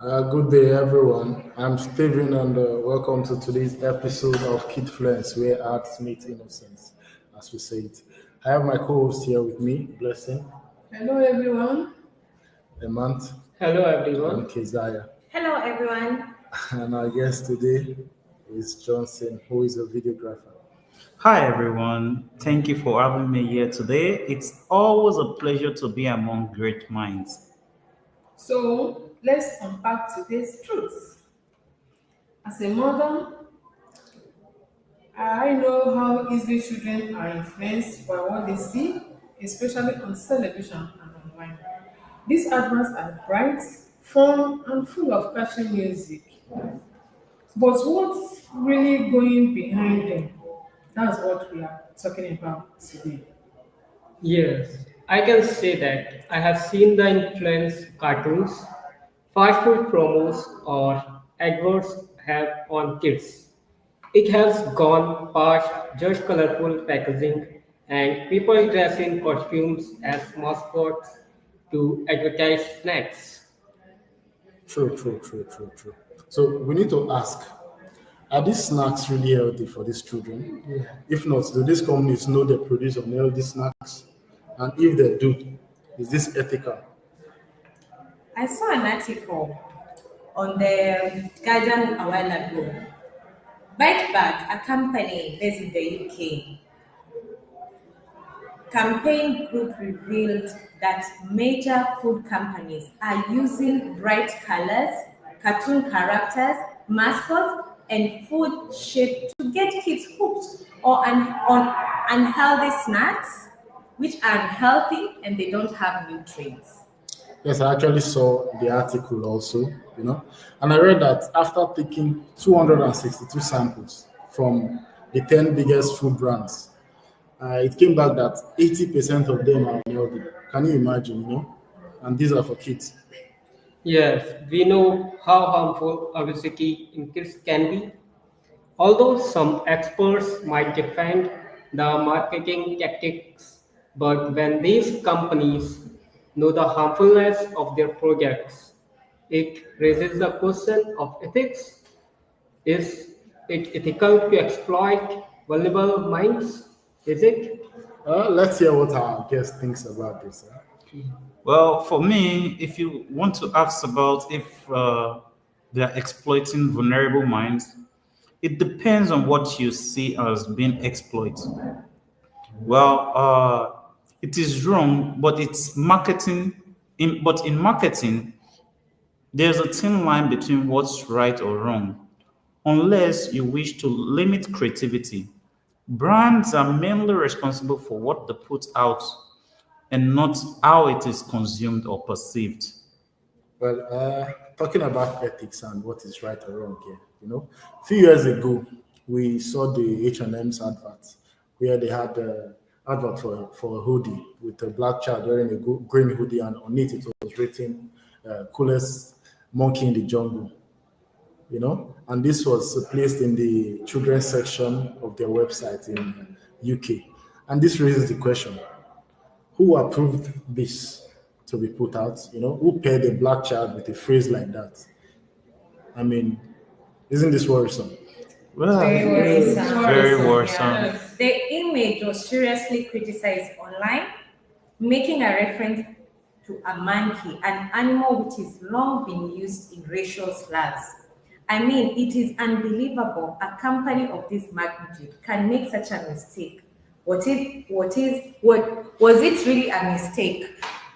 Good day, everyone. I'm Steven, and welcome to today's episode of Kidfluence, where arts meet innocence, as we say it. I have my co-host here with me, Blessing, Hello, everyone. Amant, Hello and everyone. Keziah. Hello, everyone. And our guest today is Johnson, who is a videographer. Hi everyone, thank you for having me here today. It's always a pleasure to be among great minds. So, let's unpack today's truths. As a mother, I know how easily children are influenced by what they see, especially on television and online. These adverts are bright, fun, and full of catchy music. But what's really going behind them? That's what we are talking about today. Yes, I can say that I have seen the influence cartoons, fast food promos, or adverts have on kids. It has gone past just colorful packaging and people dress in costumes as mascots to advertise snacks. True. So we need to ask, are these snacks really healthy for these children? If not, do these companies know they produce unhealthy snacks? And if they do, is this ethical? I saw an article on the Guardian a while ago. Bite Back, a company based in the UK, campaign group revealed that major food companies are using bright colors, cartoon characters, mascots, and food shape to get kids hooked on unhealthy snacks, which are unhealthy and they don't have nutrients. Yes, I actually saw the article also, and I read that after taking 262 samples from the 10 biggest food brands, it came back that 80% of them are unhealthy. Can you imagine? And these are for kids. Yes, we know how harmful obesity in kids can be. Although some experts might defend the marketing tactics, but when these companies know the harmfulness of their products, it raises the question of ethics. Is it ethical to exploit vulnerable minds? Is it? Let's hear what our guest thinks about this. Well, for me, if you want to ask about if they're exploiting vulnerable minds, it depends on what you see as being exploited. Well, it is wrong, but it's marketing. But in marketing, there's a thin line between what's right or wrong, unless you wish to limit creativity. Brands are mainly responsible for what they put out and not how it is consumed or perceived. Well, talking about ethics and what is right or wrong here, a few years ago, we saw the H&M's advert where they had the advert for a hoodie with a black child wearing a green hoodie, and on it was written, coolest monkey in the jungle. And this was placed in the children's section of their website in UK. And this raises the question, who approved this to be put out? Who paired a black child with a phrase like that? I mean, isn't this worrisome? Well, Very it's worrisome. very Yeah. worrisome. The image was seriously criticized online, making a reference to a monkey, an animal which is long been used in racial slurs. I mean, it is unbelievable a company of this magnitude can make such a mistake. What was it really a mistake?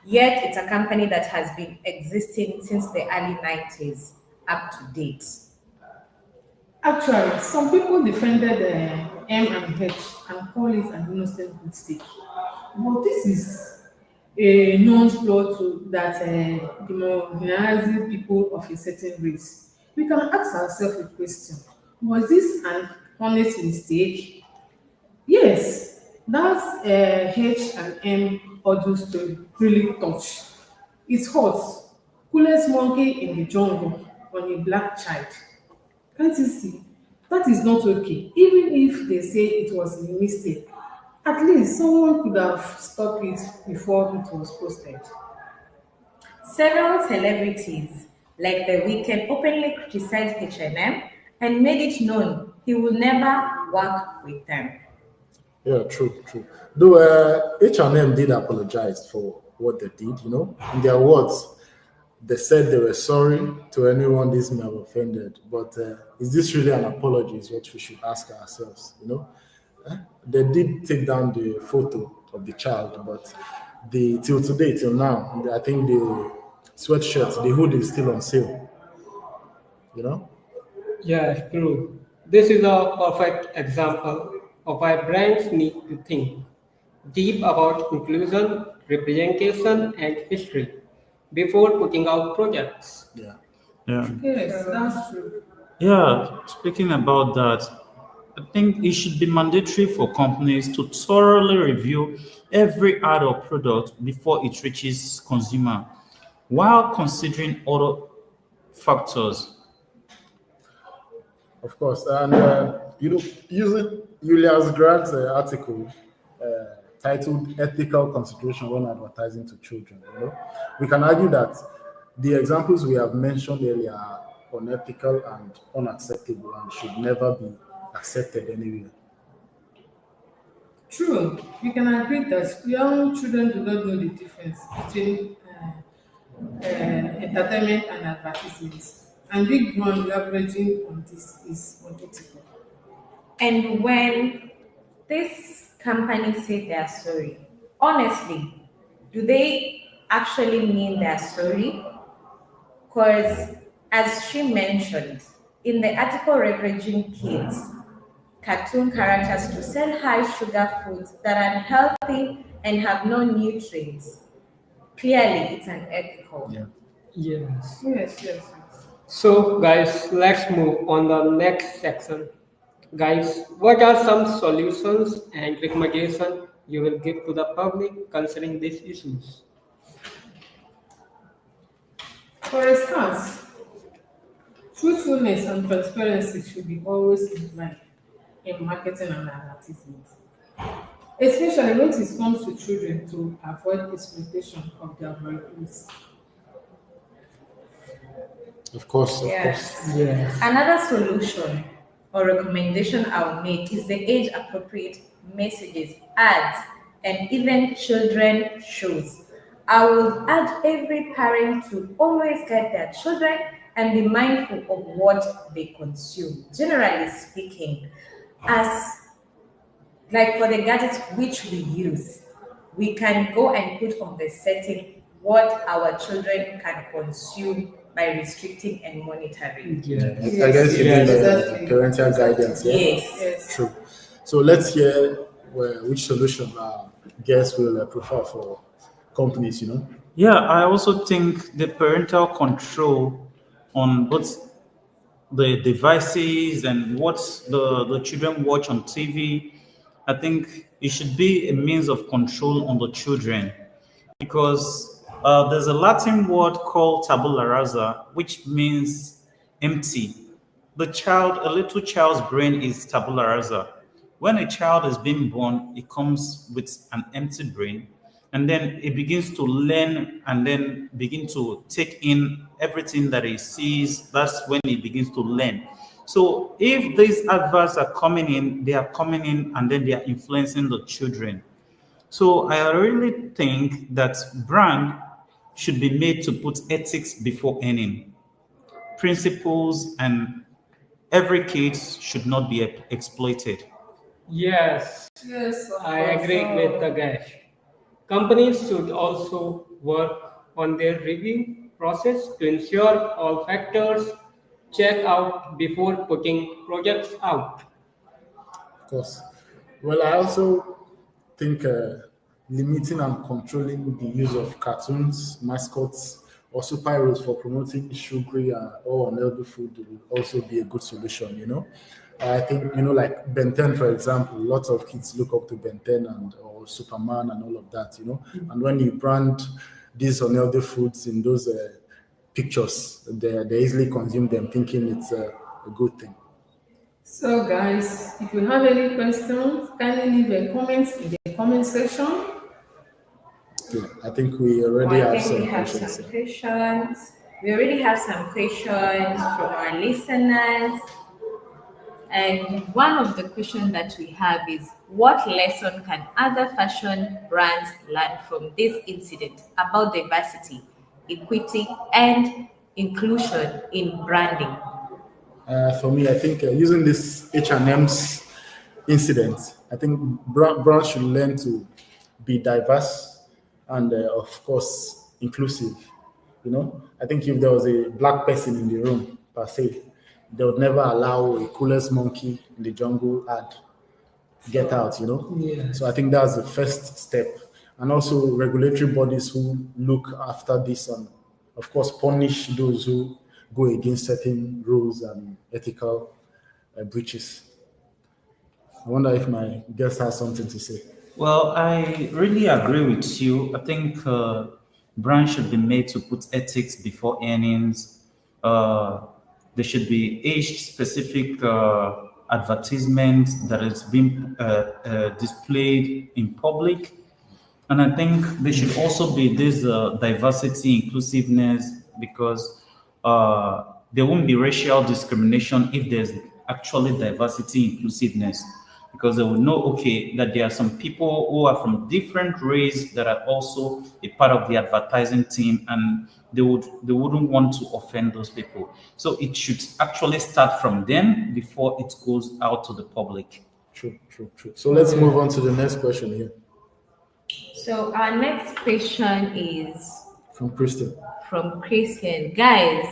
Yet it's a company that has been existing since the early 90s up to date. Actually, some people defended M and H and call it an innocent mistake. But this is a known flaw to that demonizing people of a certain race. We can ask ourselves a question: was this an honest mistake? Yes, that's H and M audio story really touch. It's hot. Coolest monkey in the jungle on a black child. Can't you see? That is not okay. Even if they say it was a mistake, at least someone could have stopped it before it was posted. Several celebrities Like the Weeknd openly criticized H&M and made it known he will never work with them. Yeah, true, true. Though H&M did apologize for what they did, in their words, they said they were sorry to anyone this may have offended. But is this really an apology? Is what we should ask ourselves. They did take down the photo of the child, but till today, till now, I think the sweatshirt, the hood is still on sale. You know. Yes, true. This is a perfect example of why brands need to think deep about inclusion, representation, and history before putting out projects. Yeah. Yeah. Yes, that's true. Yeah, speaking about that, I think it should be mandatory for companies to thoroughly review every ad or product before it reaches consumer while considering other factors. Of course, and using Julius Grant's article titled "Ethical Consideration When Advertising to Children," we can argue that the examples we have mentioned earlier are unethical and unacceptable and should never be accepted anywhere. True. We can agree that young children do not know the difference between entertainment and advertisements. And big brand leveraging on this is unethical. And when this company say they're sorry, honestly, do they actually mean they're sorry? Because, as she mentioned, in the article leveraging kids, cartoon characters to sell high sugar foods that are unhealthy and have no nutrients, clearly it's unethical. Yeah. Yes. Yes, yes, yes. So, guys, let's move on the next section. Guys, what are some solutions and recommendations you will give to the public concerning these issues? For instance, truthfulness and transparency should be always in mind in marketing and advertisement, especially when it comes to children to avoid exploitation of their values. Of course. Yes. Yes. Another solution or recommendation I'll make is the age appropriate messages, ads, and even children shows. I would urge every parent to always guide their children and be mindful of what they consume. Generally speaking, as like for the gadgets which we use, we can go and put on the setting what our children can consume by restricting and monitoring. Yes. I guess you Yes, mean exactly. parental guidance. Yeah. Yes. Yes. True. So let's hear which solution guests will prefer for companies. Yeah, I also think the parental control on both the devices and what the children watch on TV, I think it should be a means of control on the children because there's a Latin word called tabula rasa, which means empty. A little child's brain is tabula rasa. When a child is being born, it comes with an empty brain, and then it begins to learn and then begin to take in everything that he sees. That's when he begins to learn. So if these adverts are coming in, they are coming in and then they are influencing the children. So I really think that brand should be made to put ethics before earning. Principles and every kid should not be exploited. Yes, Yes, of I course. agree with the guy. Companies should also work on their review process to ensure all factors check out before putting projects out. Of course. Well, I also think limiting and controlling the use of cartoons, mascots, or superheroes for promoting sugary or unhealthy food will also be a good solution. I think, like Ben 10, for example, lots of kids look up to Ben 10 or Superman and all of that. And when you brand these unhealthy foods in those pictures, they easily consume them thinking it's a good thing. So, guys, if you have any questions, kindly leave a comment in the comment section. Yeah, I think we Oh, already I have think we some have questions some here. questions. We already have some questions from our listeners. And one of the questions that we have is, what lesson can other fashion brands learn from this incident about diversity, equity, and inclusion in branding? For me, I think using this H&M's incident, I think brands should learn to be diverse and, of course, inclusive. I think if there was a black person in the room, per se, they would never allow a coolest monkey in the jungle ad get out. Yeah. So I think that's the first step. And also regulatory bodies who look after this and, of course, punish those who go against certain rules and ethical breaches. I wonder if my guest has something to say. Well, I really agree with you. I think brands should be made to put ethics before earnings. Uh, there should be age-specific advertisements that is being displayed in public. And I think there should also be this diversity, inclusiveness, because there won't be racial discrimination if there's actually diversity, inclusiveness, because they will know, okay, that there are some people who are from different race that are also a part of the advertising team, and they wouldn't want to offend those people. So it should actually start from them before it goes out to the public. True, true, true. So let's move on to the next question here So our next question is from Kristen. from Christian. Guys,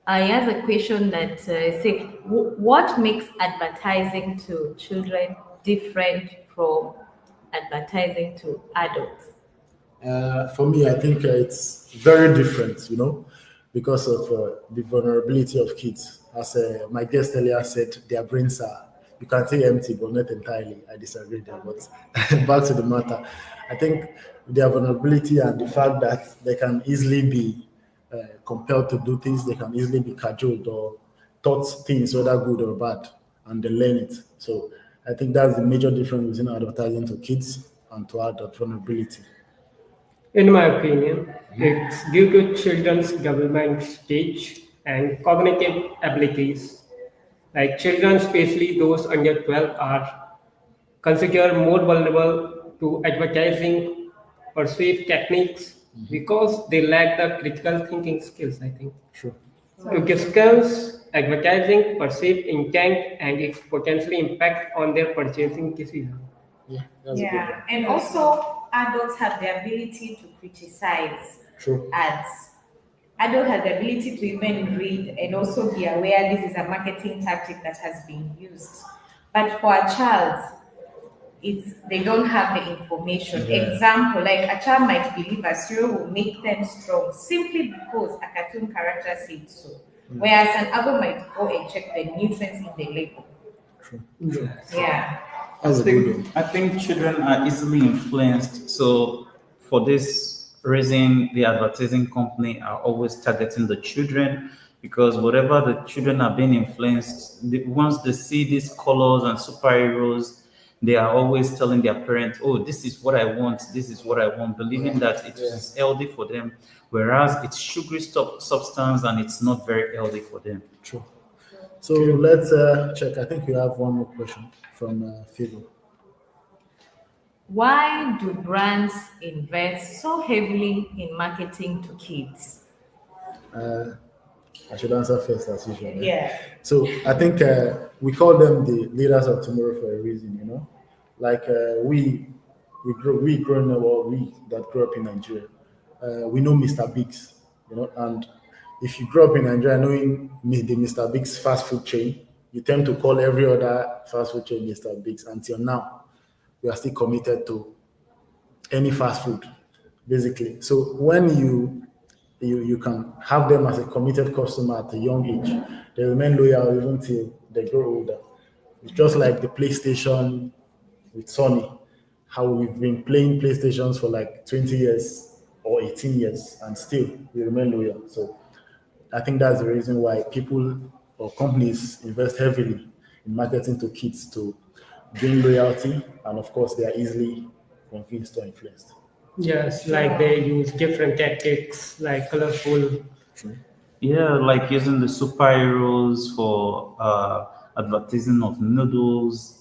I have a question that say, what makes advertising to children different from advertising to adults? For me, I think it's very different, because of the vulnerability of kids. As my guest earlier said, their brains are, you can say empty, but not entirely. I disagree there. But back to the matter, I think their vulnerability and the fact that they can easily be compelled to do things, they can easily be cajoled or taught things, whether good or bad, and they learn it. So I think that's the major difference between advertising to kids and to adult vulnerability. In my opinion, it's due to children's development stage and cognitive abilities. Like children, especially those under 12, are considered more vulnerable to advertising perceived techniques because they lack the critical thinking skills, I think. True. To discuss advertising, perceived intent, and its potential impact on their purchasing decision. Yeah, that's a good one. And also adults have the ability to criticize True. ads. Adult has the ability to even read and also be aware this is a marketing tactic that has been used. But for a child, they don't have the information. Yeah. Example, like a child might believe a cereal will make them strong simply because a cartoon character said so. Whereas an adult might go and check the nutrients in the label. True. Yeah. That's a good one. I think children are easily influenced. So for this reason, the advertising company are always targeting the children, because whatever the children are being influenced, once they see these colors and superheroes, they are always telling their parents, oh, this is what I want, this is what I want, believing that it is healthy for them, whereas it's sugary substance and it's not very healthy for them. True. So let's check. I think we have one more question from Phil. Why do brands invest so heavily in marketing to kids? I should answer first as usual. Right? Yeah. So I think we call them the leaders of tomorrow for a reason. Like we growing up, or we that grew up in Nigeria, we know Mr. Biggs, and if you grew up in Nigeria knowing the Mr. Biggs fast food chain, you tend to call every other fast food chain Mr. Biggs. Until now, we are still committed to any fast food, basically. So when you can have them as a committed customer at a young age, they remain loyal even till they grow older. It's just like the PlayStation with Sony, how we've been playing PlayStations for like 20 years or 18 years, and still we remain loyal. So I think that's the reason why people or companies invest heavily in marketing to kids to gain loyalty, and of course they are easily convinced or influenced. Yes, like they use different tactics, like colorful True. Yeah, like using the superheroes for advertising of noodles.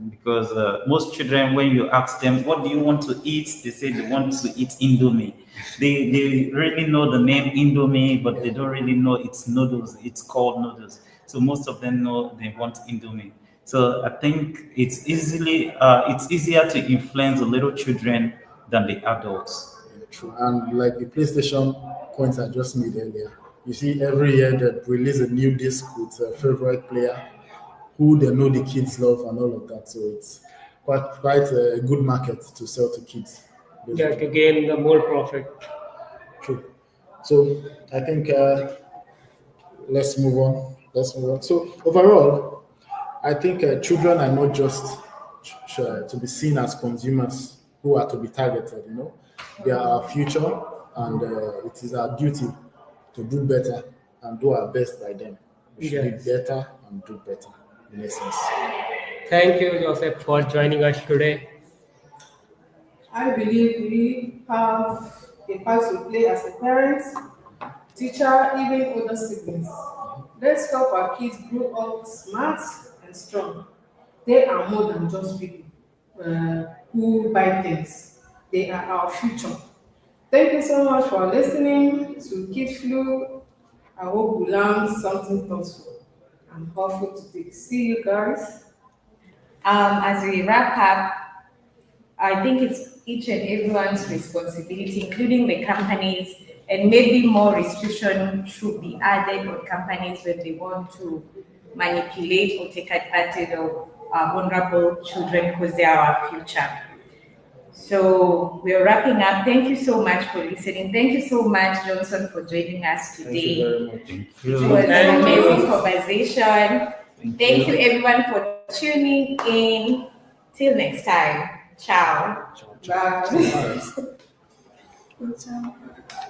Because most children, when you ask them, what do you want to eat? They say they want to eat Indomie. They really know the name Indomie, but they don't really know it's noodles. It's called noodles. So most of them know they want Indomie. So I think it's easier to influence the little children than the adults. Yeah, true. And like the PlayStation points I just made earlier, you see every year they release a new disc with a favorite player who they know the kids love and all of that. So it's quite a good market to sell to kids, Yeah, basically. to gain the more profit. True. So I think let's move on. Let's move on. So overall, I think children are not just to be seen as consumers who are to be targeted. They are our future, and it is our duty to do better and do our best by them. We should be Yes. better and do better. In essence, Thank you, Joseph, for joining us today. I believe we have a part to play as a parent, teacher, even older siblings. Let's help our kids grow up smart and strong. They are more than just people who buy things. They are our future. Thank you so much for listening to Kid Flu. I hope you learned something thoughtful and helpful today. See you guys. As we wrap up, I think it's each and everyone's responsibility, including the companies, and maybe more restriction should be added on companies when they want to manipulate or take advantage of our vulnerable children because they are our future. So we're wrapping up. Thank you so much for listening. Thank you so much, Johnson, for joining us thank you today. very much. Thank It was you. an Thank amazing you. conversation. Thank you, everyone, for tuning in. Till next time. Ciao. Ciao, ciao. Bye. Bye.